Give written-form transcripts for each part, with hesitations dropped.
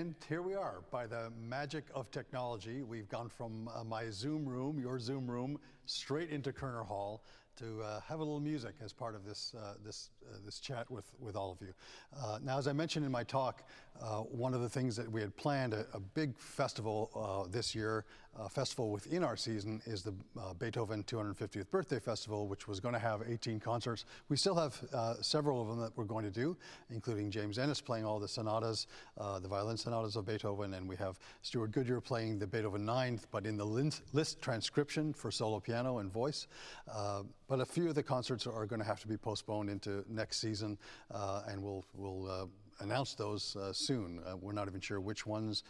And here we are. By the magic of technology, we've gone from my Zoom room, your Zoom room, straight into Kerner Hall to have a little music as part of this chat with all of you. Now, as I mentioned in my talk, one of the things that we had planned, a big festival this year, a festival within our season, is the Beethoven 250th Birthday Festival, which was going to have 18 concerts. We still have several of them that we're going to do, including James Ennis playing all the sonatas, the violin sonatas of Beethoven, and we have Stuart Goodyear playing the Beethoven Ninth, but in the list transcription for solo piano and voice. But a few of the concerts are going to have to be postponed into next season, and we'll announce those soon. We're not even sure which ones,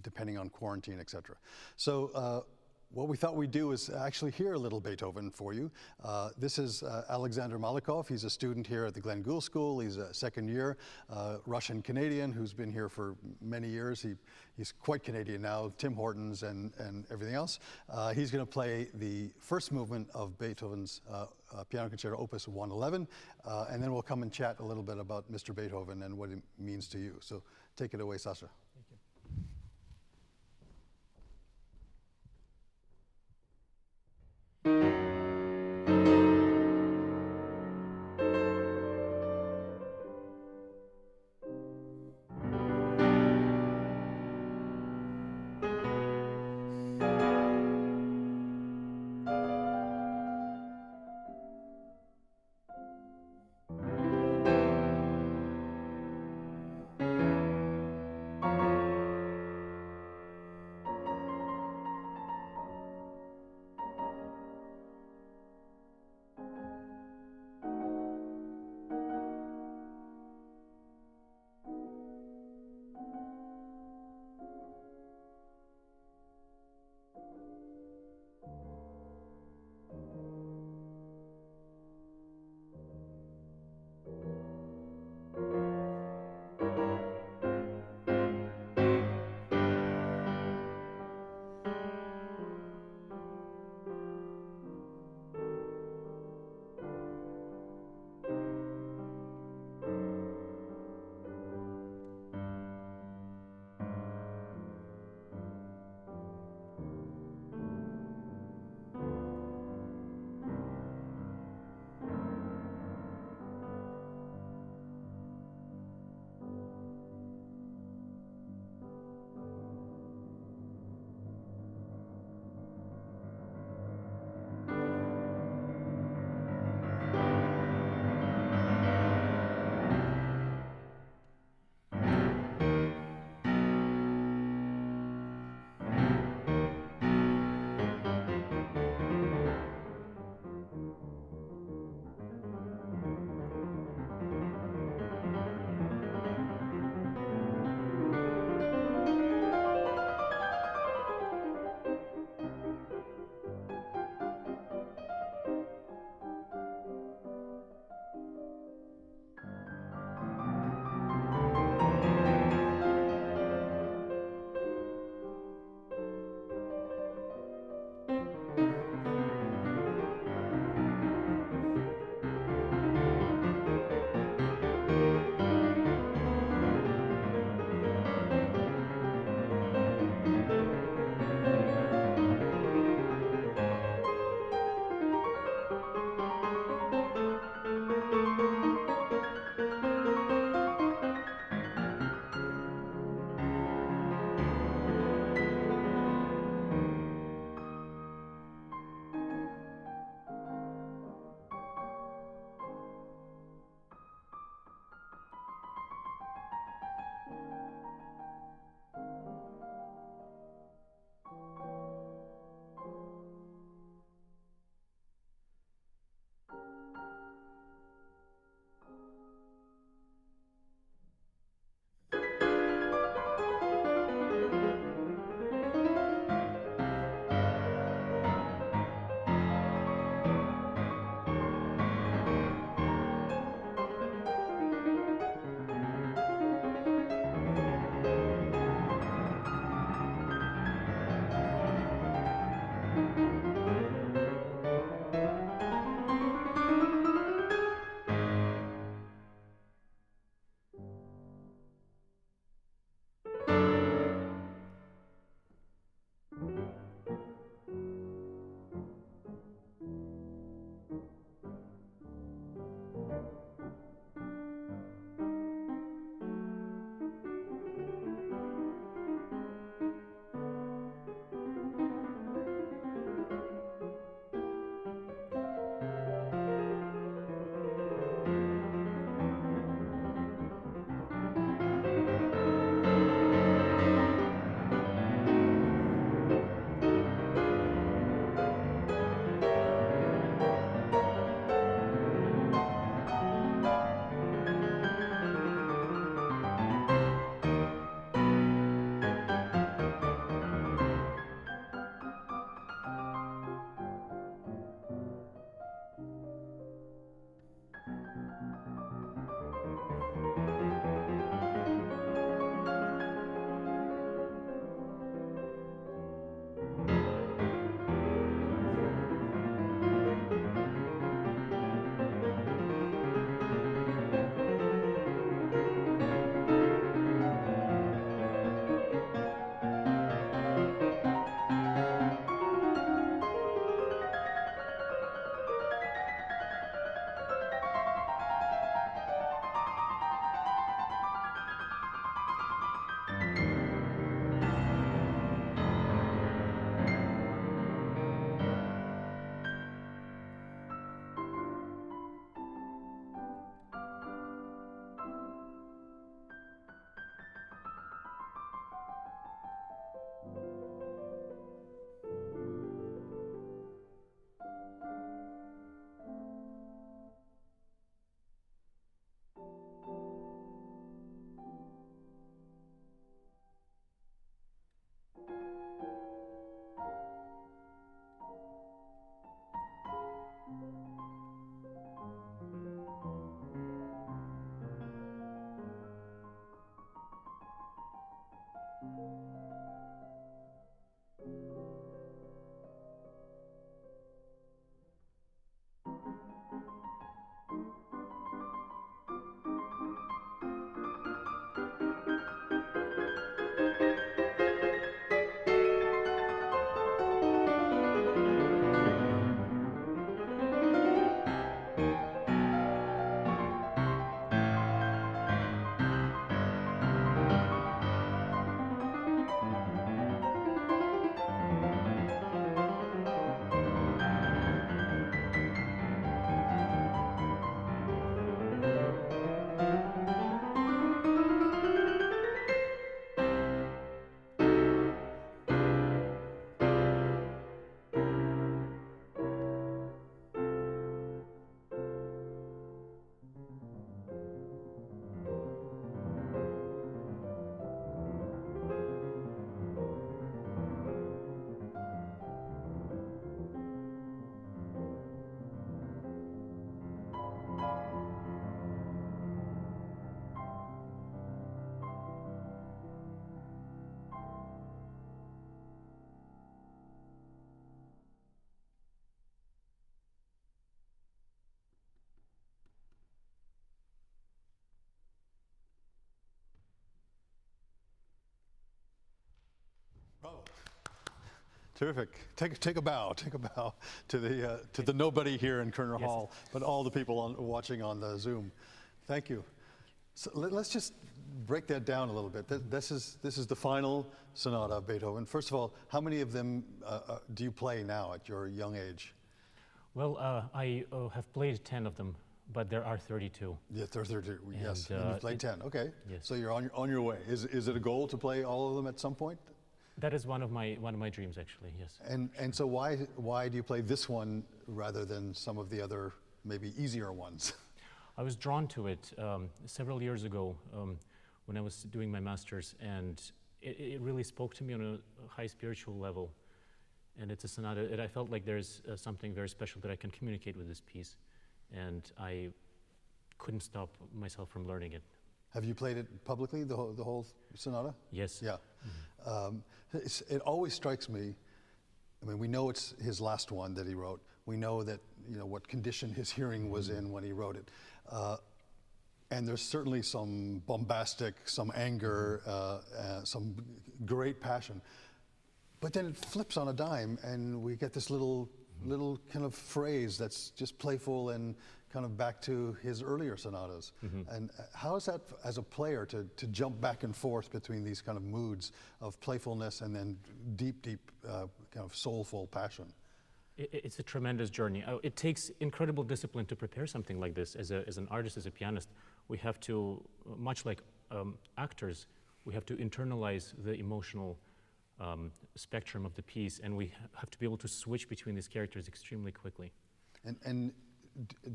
depending on quarantine, etc. So what we thought we'd do is actually hear a little Beethoven for you. This is Alexander Malikov. He's a student here at the Glenn Gould School. He's a second year, Russian-Canadian who's been here for many years. He's quite Canadian now, Tim Hortons and everything else. He's going to play the first movement of Beethoven's Piano Concerto Opus 111, and then we'll come and chat a little bit about Mr. Beethoven and what it means to you. So take it away, Sasha. Thank you. Terrific. Take a bow to the nobody here in Kerner Hall, but all the people watching on the Zoom. Thank you. So let's just break that down a little bit. This is the final sonata of Beethoven. First of all, how many of them do you play now at your young age? Well, I have played 10 of them, but there are 32. Yeah, there are 32. Yes, and you've played 10. Okay. Yes. So you're on your way. Is it a goal to play all of them at some point? That is one of my dreams, actually. Yes. And so why do you play this one rather than some of the other maybe easier ones? I was drawn to it several years ago when I was doing my master's, and it really spoke to me on a high spiritual level. And it's a sonata, and I felt like there's something very special that I can communicate with this piece, and I couldn't stop myself from learning it. Have you played it publicly, the whole sonata? Yes. Yeah. Mm-hmm. It always strikes me, I mean, we know it's his last one that he wrote. We know that, what condition his hearing was in when he wrote it. And there's certainly some bombastic, some anger, some great passion. But then it flips on a dime, and we get this little kind of phrase that's just playful and kind of back to his earlier sonatas. And how is that, as a player, to jump back and forth between these kind of moods of playfulness and then deep, kind of soulful passion? It's a tremendous journey. It takes incredible discipline to prepare something like this. As an artist, as a pianist, we have to, much like actors, we have to internalize the emotional spectrum of the piece, and we have to be able to switch between these characters extremely quickly. And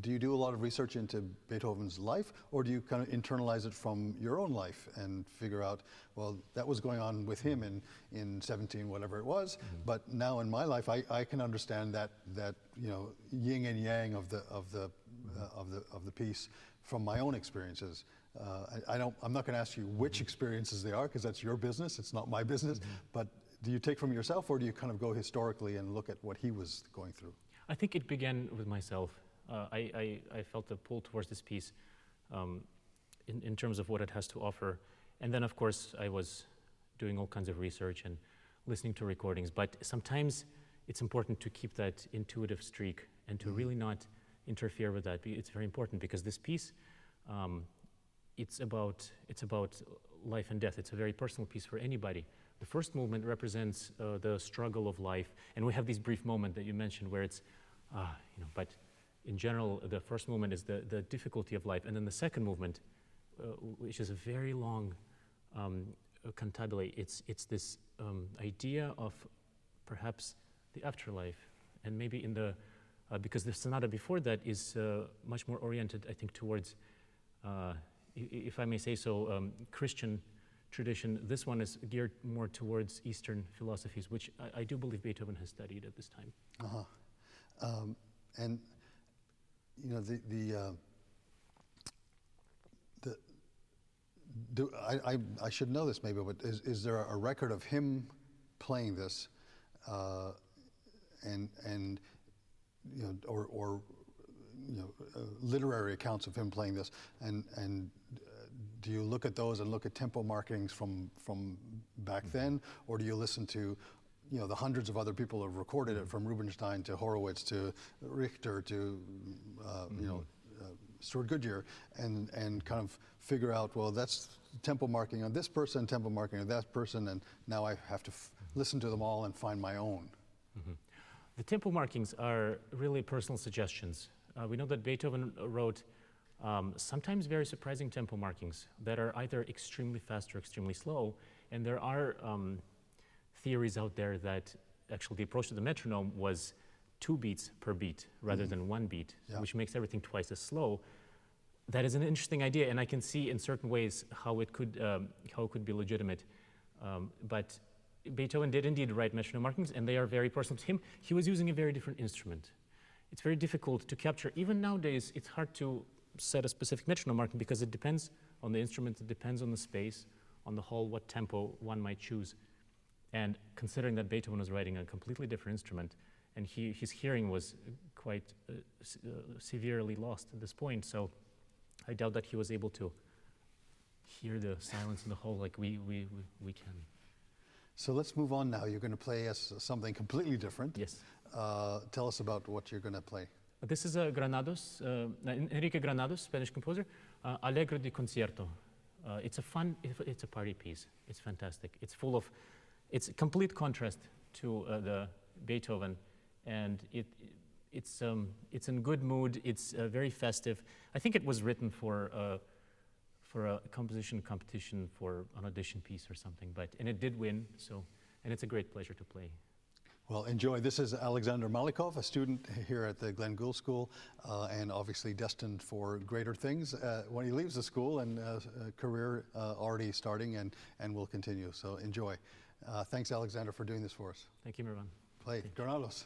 do you do a lot of research into Beethoven's life, or do you kind of internalize it from your own life and figure out, well, that was going on with him in 17, whatever it was, but now in my life, I can understand that yin and yang of the piece from my own experiences. I'm not going to ask you which experiences they are, because that's your business. It's not my business. But do you take from yourself, or do you kind of go historically and look at what he was going through? I think it began with myself. I felt a pull towards this piece in terms of what it has to offer. And then, of course, I was doing all kinds of research and listening to recordings. But sometimes it's important to keep that intuitive streak and to really not interfere with that. It's very important, because this piece, it's about life and death. It's a very personal piece for anybody. The first movement represents the struggle of life, and we have this brief moment that you mentioned where it's, but in general, the first movement is the difficulty of life, and then the second movement, which is a very long cantabile, it's this idea of perhaps the afterlife, and maybe in the because the sonata before that is much more oriented, I think, towards, if I may say so, Christian tradition. This one is geared more towards Eastern philosophies, which I do believe Beethoven has studied at this time. And I should know this maybe, but is there a record of him playing this, or literary accounts of him playing this, and do you look at those and look at tempo markings from back then, or do you listen to the hundreds of other people who have recorded it, from Rubinstein to Horowitz to Richter to Stuart Goodyear, and kind of figure out, well, that's tempo marking on this person, tempo marking on that person, and now I have to listen to them all and find my own? The tempo markings are really personal suggestions. We know that Beethoven wrote sometimes very surprising tempo markings that are either extremely fast or extremely slow, and there are theories out there that actually the approach to the metronome was 2 beats per beat rather than 1 beat, which makes everything twice as slow. That is an interesting idea, and I can see in certain ways how it could be legitimate. But Beethoven did indeed write metronome markings, and they are very personal to him. He was using a very different instrument. It's very difficult to capture. Even nowadays, it's hard to set a specific metronome marking, because it depends on the instrument, it depends on the space, on the whole, what tempo one might choose. And considering that Beethoven was writing a completely different instrument, and his hearing was quite severely lost at this point, so I doubt that he was able to hear the silence in the whole like we can. So let's move on now. You're going to play us something completely different. Yes. Tell us about what you're going to play. This is Granados, Enrique Granados, Spanish composer, Allegro di Concierto. It's a fun, it's a party piece. It's fantastic. It's full of, it's a complete contrast to the Beethoven, and it's in good mood. It's very festive. I think it was written for a composition competition for an audition piece or something, and it did win. So, and it's a great pleasure to play. Well, enjoy. This is Alexander Malikov, a student here at the Glen Gould School, and obviously destined for greater things when he leaves the school, and a career already starting and will continue. So enjoy. Thanks, Alexander, for doing this for us. Thank you, Mervon. Play Granados.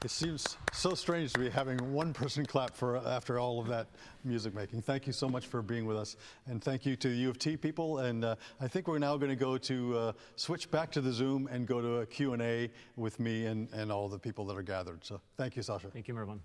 It seems so strange to be having one person clap for after all of that music making. Thank you so much for being with us, and thank you to the U of T people. And I think we're now going to go to switch back to the Zoom and go to a Q&A with me and all the people that are gathered. So thank you, Sasha. Thank you, Mervon.